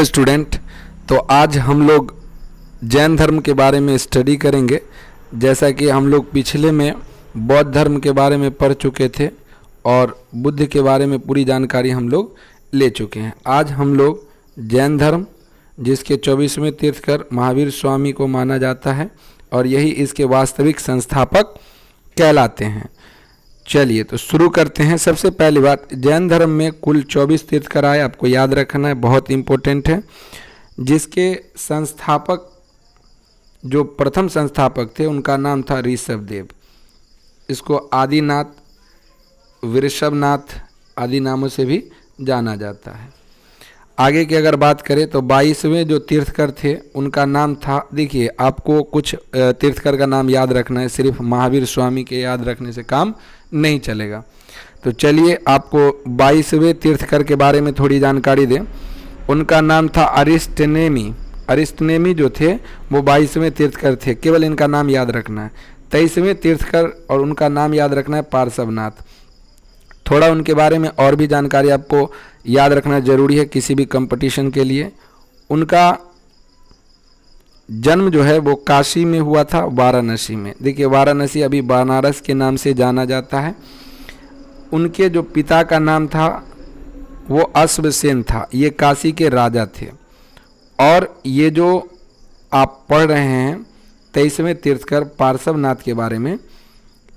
Hello student. तो आज हम लोग जैन धर्म के बारे में स्टडी करेंगे। जैसा कि हम लोग पिछले में बौद्ध धर्म के बारे में पढ़ चुके थे और बुद्ध के बारे में पूरी जानकारी हम लोग ले चुके हैं। आज हम लोग जैन धर्म, जिसके 24वें तीर्थकर महावीर स्वामी को माना जाता है और यही इसके वास्तविक संस्थापक कहलाते हैं। चलिए तो शुरू करते हैं। सबसे पहली बात, जैन धर्म में कुल 24 तीर्थकर आए, आपको याद रखना है, बहुत इम्पोर्टेंट है। जिसके संस्थापक, जो प्रथम संस्थापक थे, उनका नाम था ऋषभदेव। इसको आदिनाथ, वृषभनाथ आदि नामों से भी जाना जाता है। आगे की अगर बात करें तो 22वें जो तीर्थकर थे उनका नाम था, देखिए आपको कुछ तीर्थकर का नाम याद रखना है, सिर्फ महावीर स्वामी के याद रखने से काम नहीं चलेगा। तो चलिए आपको 22वें तीर्थकर के बारे में थोड़ी जानकारी दें। उनका नाम था अरिस्टनेमी। अरिस्टनेमी जो थे वो 22वें तीर्थकर थे, केवल इनका नाम याद रखना है। 23वें तीर्थकर और उनका नाम याद रखना है पार्श्वनाथ। थोड़ा उनके बारे में और भी जानकारी आपको याद रखना जरूरी है किसी भी कंपटीशन के लिए। उनका जन्म जो है वो काशी में हुआ था, वाराणसी में। देखिए वाराणसी अभी बनारस के नाम से जाना जाता है। उनके जो पिता का नाम था वो अश्वसेन था, ये काशी के राजा थे। और ये जो आप पढ़ रहे हैं 23वें तीर्थकर पार्श्वनाथ के बारे में,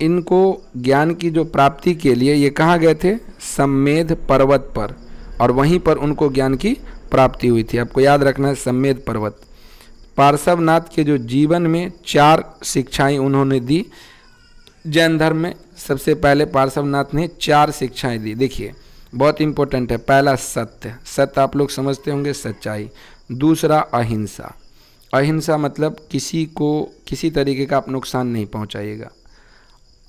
इनको ज्ञान की जो प्राप्ति के लिए ये कहाँ गए थे? सम्मेद पर्वत पर, और वहीं पर उनको ज्ञान की प्राप्ति हुई थी। आपको याद रखना है सम्मेद पर्वत। पार्श्वनाथ के जो जीवन में 4 शिक्षाएं उन्होंने दी जैन धर्म में। सबसे पहले पार्श्वनाथ ने 4 शिक्षाएं दी। देखिए बहुत इंपॉर्टेंट है। पहला सत्य, सत्य आप लोग समझते होंगे, सच्चाई। दूसरा अहिंसा। अहिंसा मतलब किसी को किसी तरीके का आप नुकसान नहीं पहुंचाइएगा।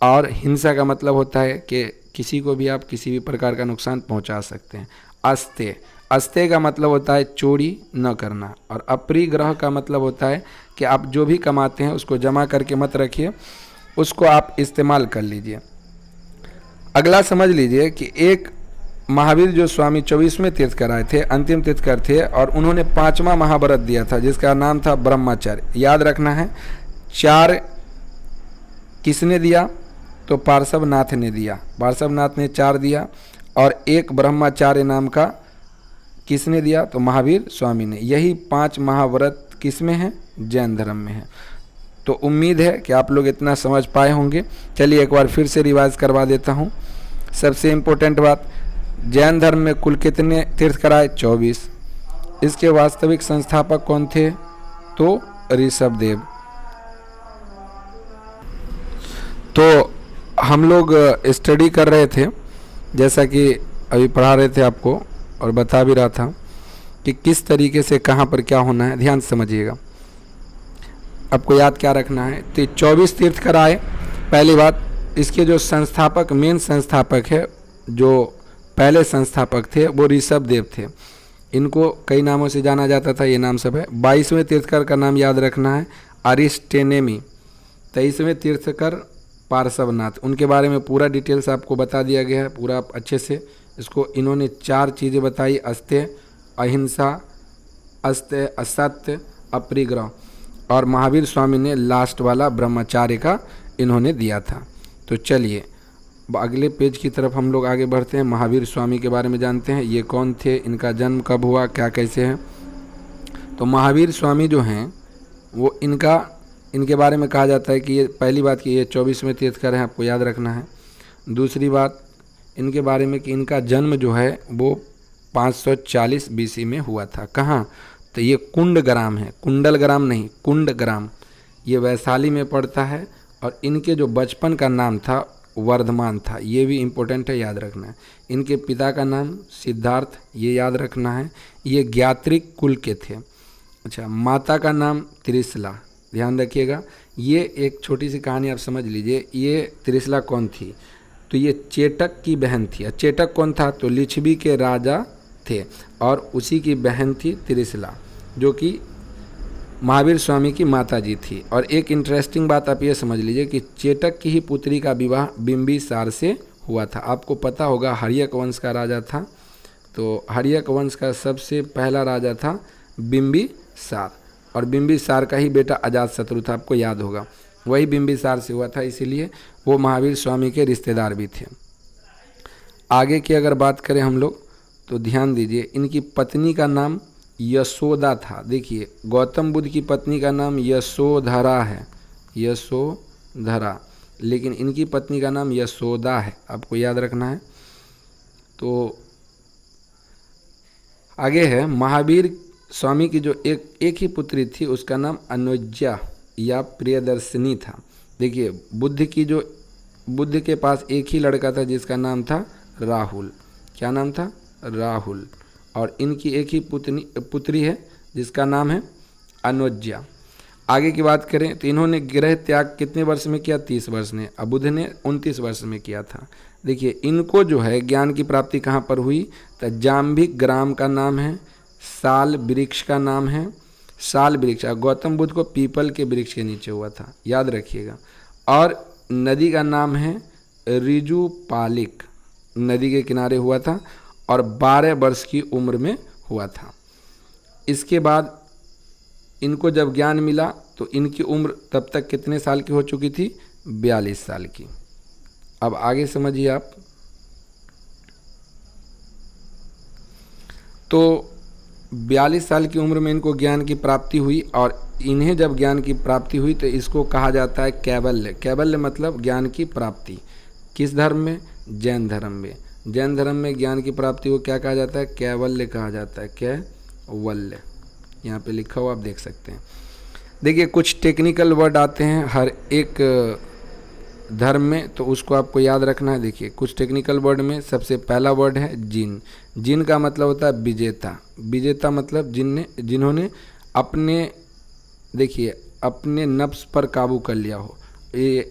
और हिंसा का मतलब होता है कि किसी को भी आप किसी भी प्रकार का नुकसान पहुंचा सकते हैं। अस्तेय, अस्तेय का मतलब होता है चोरी न करना। और अपरिग्रह का मतलब होता है कि आप जो भी कमाते हैं उसको जमा करके मत रखिए, उसको आप इस्तेमाल कर लीजिए। अगला समझ लीजिए कि एक महावीर जो स्वामी 24वें तीर्थकर आए थे, अंतिम तीर्थकर थे, और उन्होंने 5वां महाव्रत दिया था जिसका नाम था ब्रह्मचर्य। याद रखना है 4 किसने दिया? तो पार्श्वनाथ ने दिया। पार्श्वनाथ ने 4 दिया। और 1 ब्रह्मचार्य नाम का किसने दिया? तो महावीर स्वामी ने। यही 5 महाव्रत किस में है? जैन धर्म में है। तो उम्मीद है कि आप लोग इतना समझ पाए होंगे। चलिए एक बार फिर से रिवाइज करवा देता हूँ। सबसे इम्पोर्टेंट बात, जैन धर्म में कुल कितने तीर्थकर आए? 24। इसके वास्तविक संस्थापक कौन थे? तो ऋषभदेव। तो हम लोग स्टडी कर रहे थे, जैसा कि अभी पढ़ा रहे थे आपको और बता भी रहा था कि किस तरीके से कहाँ पर क्या होना है। ध्यान से समझिएगा, आपको याद क्या रखना है। तो 24 तीर्थकर आए। पहली बात, इसके जो संस्थापक, मेन संस्थापक है, जो पहले संस्थापक थे वो ऋषभदेव थे। इनको कई नामों से जाना जाता था, ये नाम सब है। 22वें तीर्थकर का नाम याद रखना है अरिस्टनेमी। 23वें तीर्थकर पार्श्वनाथ। उनके बारे में पूरा डिटेल्स आपको बता दिया गया है, पूरा आप अच्छे से इसको। इन्होंने 4 चीज़ें बताई, अस्तेय, अहिंसा, अस्तेय, असत्य, अपरिग्रह। और महावीर स्वामी ने लास्ट वाला ब्रह्मचार्य का इन्होंने दिया था। तो चलिए अगले पेज की तरफ हम लोग आगे बढ़ते हैं। महावीर स्वामी के बारे में जानते हैं, ये कौन थे, इनका जन्म कब हुआ, क्या कैसे है। तो महावीर स्वामी जो हैं वो इनके बारे में कहा जाता है कि ये, पहली बात कि ये 24वें तीर्थकर हैं, आपको याद रखना है। दूसरी बात इनके बारे में कि इनका जन्म जो है वो 540 BC में हुआ था। कहाँ? तो ये कुंडग्राम है, कुंडलग्राम नहीं, कुंडग्राम। ये वैशाली में पड़ता है। और इनके जो बचपन का नाम था वर्धमान था, ये भी इम्पोर्टेंट है, याद रखना है। इनके पिता का नाम सिद्धार्थ, ये याद रखना है। ये ज्ञात्रिक कुल के थे। अच्छा, माता का नाम त्रिशला, ध्यान रखिएगा। ये एक छोटी सी कहानी आप समझ लीजिए। ये त्रिशला कौन थी? तो ये चेटक की बहन थी। चेटक कौन था? तो लिच्छवी के राजा थे, और उसी की बहन थी त्रिशला, जो कि महावीर स्वामी की माता जी थी। और एक इंटरेस्टिंग बात आप ये समझ लीजिए कि चेटक की ही पुत्री का विवाह बिंबिसार से हुआ था। आपको पता होगा हर्यक वंश का राजा था, तो हर्यक वंश का सबसे पहला राजा था बिंबिसार, और बिंबिसार का ही बेटा अजातशत्रु था, आपको याद होगा, वही बिंबिसार से हुआ था, इसीलिए वो महावीर स्वामी के रिश्तेदार भी थे। आगे की अगर बात करें हम लोग तो ध्यान दीजिए, इनकी पत्नी का नाम यशोदा था। देखिए गौतम बुद्ध की पत्नी का नाम यशोधरा है, यशोधरा, लेकिन इनकी पत्नी का नाम यशोदा है, आपको याद रखना है। तो आगे है महावीर स्वामी की जो एक ही पुत्री थी, उसका नाम अनुज्या या प्रियदर्शिनी था। देखिए बुद्ध के पास एक ही लड़का था जिसका नाम था राहुल। क्या नाम था? राहुल। और इनकी एक ही पुत्री है जिसका नाम है अनुज्या। आगे की बात करें तो इन्होंने गृह त्याग कितने वर्ष में किया? 30 वर्ष में। अब बुद्ध ने 29 वर्ष में किया था। देखिए इनको जो है ज्ञान की प्राप्ति कहाँ पर हुई? तो जाम्भिक ग्राम का नाम है, साल वृक्ष का नाम है, साल वृक्ष, गौतम बुद्ध को पीपल के वृक्ष के नीचे हुआ था, याद रखिएगा। और नदी का नाम है रिजुपालिक, नदी के किनारे हुआ था, और 12 वर्ष की उम्र में हुआ था। इसके बाद इनको जब ज्ञान मिला तो इनकी उम्र तब तक कितने साल की हो चुकी थी? 42 साल की। अब आगे समझिए आप। तो 42 साल की उम्र में इनको ज्ञान की प्राप्ति हुई, और इन्हें जब ज्ञान की प्राप्ति हुई तो इसको कहा जाता है कैवल्य। कैवल्य मतलब ज्ञान की प्राप्ति। किस धर्म में? जैन धर्म में। जैन धर्म में ज्ञान की प्राप्ति को क्या कहा जाता है? कैवल्य कहा जाता है, कैवल्य। यहाँ पे लिखा हुआ आप देख सकते हैं। देखिए कुछ टेक्निकल वर्ड आते हैं हर एक धर्म में, तो उसको आपको याद रखना है। देखिए कुछ टेक्निकल वर्ड में सबसे पहला वर्ड है जिन। जिन का मतलब होता है विजेता। विजेता मतलब जिन्होंने अपने नफ्स पर काबू कर लिया हो।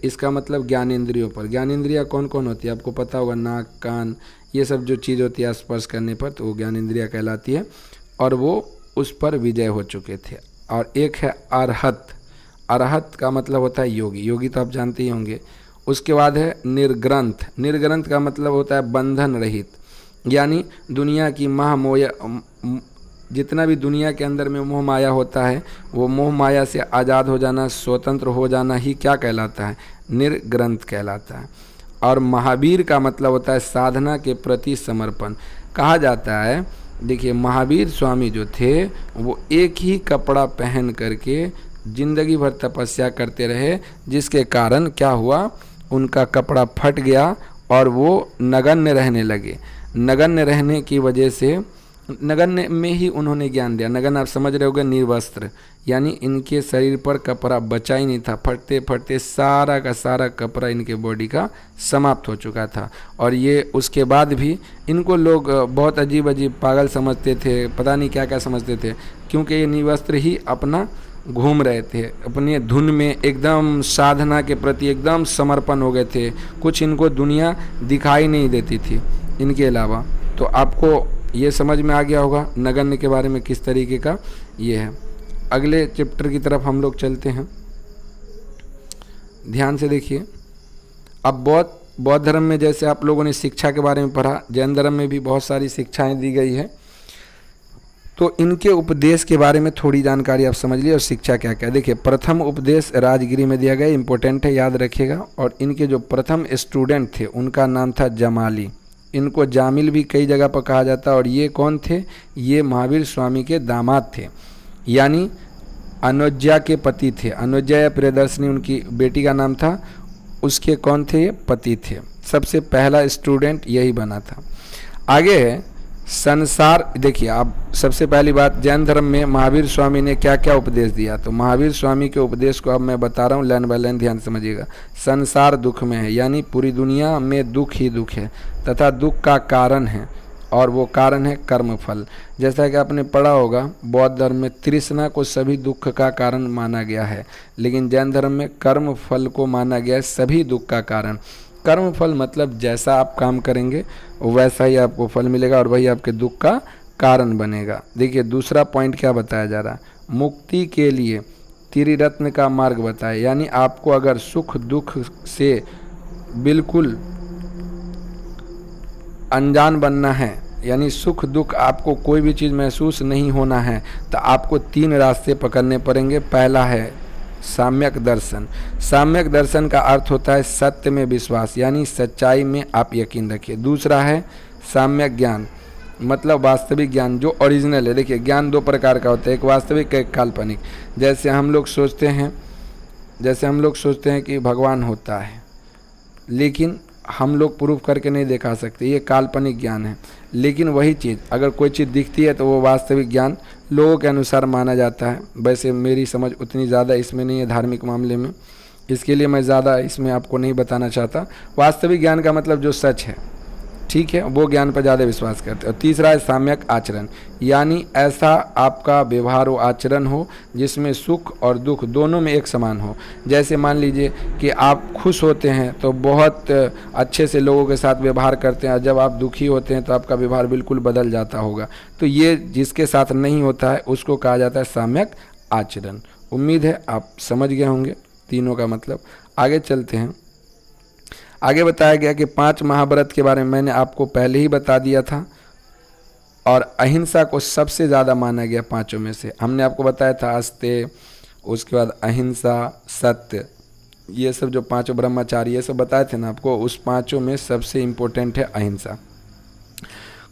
इसका मतलब ज्ञानेंद्रियों पर। ज्ञानेंद्रियाँ कौन कौन होती है आपको पता होगा, नाक, कान, ये सब जो चीज़ होती है स्पर्श करने पर, तो वो ज्ञानेंद्रियाँ कहलाती है, और वो उस पर विजय हो चुके थे। और एक है अरहत। अरहत का मतलब होता है योगी। योगी तो आप जानते ही होंगे। उसके बाद है निर्ग्रंथ। निर्ग्रंथ का मतलब होता है बंधन रहित, यानी दुनिया की महामोया, जितना भी दुनिया के अंदर में मोह माया होता है, वो मोह माया से आज़ाद हो जाना, स्वतंत्र हो जाना ही क्या कहलाता है? निर्ग्रंथ कहलाता है। और महावीर का मतलब होता है साधना के प्रति समर्पण। कहा जाता है, देखिए महावीर स्वामी जो थे वो एक ही कपड़ा पहन करके जिंदगी भर तपस्या करते रहे, जिसके कारण क्या हुआ? उनका कपड़ा फट गया और वो नगण्य रहने लगे। नगण्य रहने की वजह से, नगण्य में ही उन्होंने ज्ञान दिया। नगण्य आप समझ रहे होगे, निर्वस्त्र, यानी इनके शरीर पर कपड़ा बचा ही नहीं था। फटते फटते सारा का सारा कपड़ा इनके बॉडी का समाप्त हो चुका था। और ये उसके बाद भी इनको लोग बहुत अजीब अजीब पागल समझते थे, पता नहीं क्या क्या समझते थे, क्योंकि ये निर्वस्त्र ही अपना घूम रहे थे, अपने धुन में एकदम साधना के प्रति एकदम समर्पण हो गए थे। कुछ इनको दुनिया दिखाई नहीं देती थी इनके अलावा। तो आपको ये समझ में आ गया होगा नगण्य के बारे में किस तरीके का ये है। अगले चैप्टर की तरफ हम लोग चलते हैं, ध्यान से देखिए। अब बौद्ध धर्म में जैसे आप लोगों ने शिक्षा के बारे में पढ़ा, जैन धर्म में भी बहुत सारी शिक्षाएं दी गई है। तो इनके उपदेश के बारे में थोड़ी जानकारी आप समझ लीजिए, और शिक्षा क्या क्या। देखिए प्रथम उपदेश राजगिरी में दिया गया, इंपॉर्टेंट है, याद रखिएगा। और इनके जो प्रथम स्टूडेंट थे उनका नाम था जमाली। इनको जामिल भी कई जगह पर कहा जाता है। और ये कौन थे? ये महावीर स्वामी के दामाद थे, यानी अनुज्या के पति थे। अनुज्या या प्रियदर्शिनी उनकी बेटी का नाम था, उसके कौन थे? ये पति थे। सबसे पहला स्टूडेंट यही बना था। आगे है संसार। देखिए आप सबसे पहली बात, जैन धर्म में महावीर स्वामी ने क्या क्या उपदेश दिया। तो महावीर स्वामी के उपदेश को अब मैं बता रहा हूँ, लाइन बाय लाइन ध्यान समझिएगा। संसार दुख में है, यानी पूरी दुनिया में दुख ही दुख है, तथा दुख का कारण है, और वो कारण है कर्मफल। जैसा कि आपने पढ़ा होगा, बौद्ध धर्म में तृष्णा को सभी दुख का कारण माना गया है, लेकिन जैन धर्म में कर्म फल को माना गया है सभी दुख का कारण। कर्म फल मतलब जैसा आप काम करेंगे वैसा ही आपको फल मिलेगा, और वही आपके दुख का कारण बनेगा। देखिए दूसरा पॉइंट क्या बताया जा रहा है, मुक्ति के लिए त्रिरत्न का मार्ग बताया। यानी आपको अगर सुख दुख से बिल्कुल अनजान बनना है, यानी सुख दुख आपको कोई भी चीज़ महसूस नहीं होना है तो आपको 3 रास्ते पकड़ने पड़ेंगे। पहला है साम्यक दर्शन। साम्यक दर्शन का अर्थ होता है सत्य में विश्वास, यानी सच्चाई में आप यकीन रखिए। दूसरा है साम्यक ज्ञान, मतलब वास्तविक ज्ञान जो ओरिजिनल है। देखिए ज्ञान 2 प्रकार का होता है, एक वास्तविक एक काल्पनिक। जैसे हम लोग सोचते हैं कि भगवान होता है, लेकिन हम लोग प्रूफ करके नहीं दिखा सकते, ये काल्पनिक ज्ञान है। लेकिन वही चीज़ अगर कोई चीज़ दिखती है तो वो वास्तविक ज्ञान लोगों के अनुसार माना जाता है। वैसे मेरी समझ उतनी ज़्यादा इसमें नहीं है धार्मिक मामले में, इसके लिए मैं ज़्यादा इसमें आपको नहीं बताना चाहता। वास्तविक ज्ञान का मतलब जो सच है, ठीक है, वो ज्ञान पर ज़्यादा विश्वास करते हैं। और तीसरा है साम्यक आचरण, यानी ऐसा आपका व्यवहार हो, आचरण हो जिसमें सुख और दुख दोनों में एक समान हो। जैसे मान लीजिए कि आप खुश होते हैं तो बहुत अच्छे से लोगों के साथ व्यवहार करते हैं, और जब आप दुखी होते हैं तो आपका व्यवहार बिल्कुल बदल जाता होगा। तो ये जिसके साथ नहीं होता है उसको कहा जाता है साम्यक आचरण। उम्मीद है आप समझ गए होंगे तीनों का मतलब। आगे चलते हैं। आगे बताया गया कि 5 महाव्रत के बारे में मैंने आपको पहले ही बता दिया था, और अहिंसा को सबसे ज़्यादा माना गया 5 में से। हमने आपको बताया था अस्तेय, उसके बाद अहिंसा, सत्य, ये सब जो 5 ब्रह्मचारी ये सब बताए थे ना आपको, उस 5 में सबसे इम्पोर्टेंट है अहिंसा।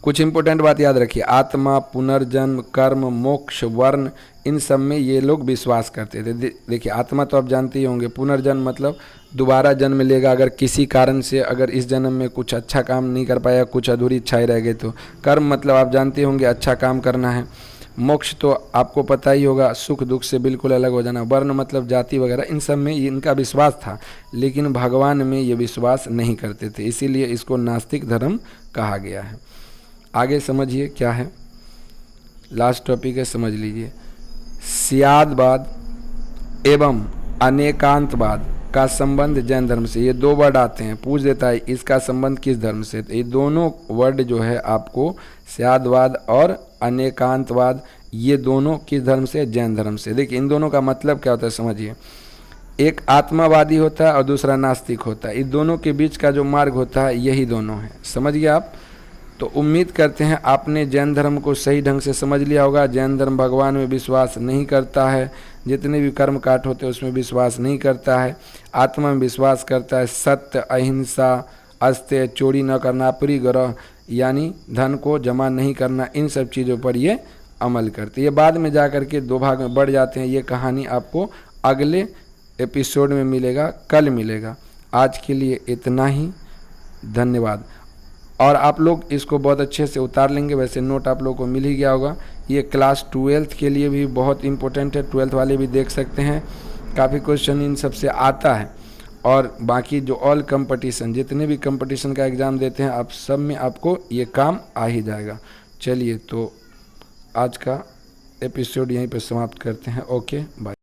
कुछ इम्पोर्टेंट बात याद रखिए, आत्मा, पुनर्जन्म, कर्म, मोक्ष, वर्ण, इन सब में ये लोग विश्वास करते थे। देखिए आत्मा तो आप जानते ही होंगे, पुनर्जन्म मतलब दोबारा जन्म लेगा अगर किसी कारण से, अगर इस जन्म में कुछ अच्छा काम नहीं कर पाया, कुछ अधूरी इच्छाएं रह गई तो। कर्म मतलब आप जानते होंगे अच्छा काम करना है। मोक्ष तो आपको पता ही होगा, सुख दुख से बिल्कुल अलग हो जाना। वर्ण मतलब जाति वगैरह, इन सब में इनका विश्वास था, लेकिन भगवान में ये विश्वास नहीं करते थे, इसीलिए इसको नास्तिक धर्म कहा गया है। आगे समझिए क्या है, लास्ट टॉपिक है, समझ लीजिए। स्यादवाद एवं अनेकांतवाद का संबंध जैन धर्म से। ये 2 वर्ड आते हैं, पूछ देता है इसका संबंध किस धर्म से। तो ये दोनों वर्ड जो है आपको, स्यादवाद और अनेकांतवाद, ये दोनों किस धर्म से? जैन धर्म से। देखिए इन दोनों का मतलब क्या होता है समझिए। एक आत्मावादी होता है और दूसरा नास्तिक होता है। इन दोनों के बीच का जो मार्ग होता है यही दोनों है, समझ गए आप। तो उम्मीद करते हैं आपने जैन धर्म को सही ढंग से समझ लिया होगा। जैन धर्म भगवान में विश्वास नहीं करता है, जितने भी कर्म काट होते हैं उसमें विश्वास नहीं करता है, आत्मा में विश्वास करता है। सत्य, अहिंसा, अस्तेय, चोरी न करना, परिग्रह यानी धन को जमा नहीं करना, इन सब चीज़ों पर ये अमल करते। ये बाद में जा कर के 2 भाग में बढ़ जाते हैं। ये कहानी आपको अगले एपिसोड में मिलेगा, कल मिलेगा। आज के लिए इतना ही, धन्यवाद। और आप लोग इसको बहुत अच्छे से उतार लेंगे, वैसे नोट आप लोगों को मिल ही गया होगा। ये क्लास 12th के लिए भी बहुत इंपॉर्टेंट है, 12th वाले भी देख सकते हैं, काफ़ी क्वेश्चन इन सब से आता है। और बाकी जो ऑल कंपटीशन, जितने भी कंपटीशन का एग्ज़ाम देते हैं आप सब में आपको ये काम आ ही जाएगा। चलिए तो आज का एपिसोड यहीं पर समाप्त करते हैं। Okay bye.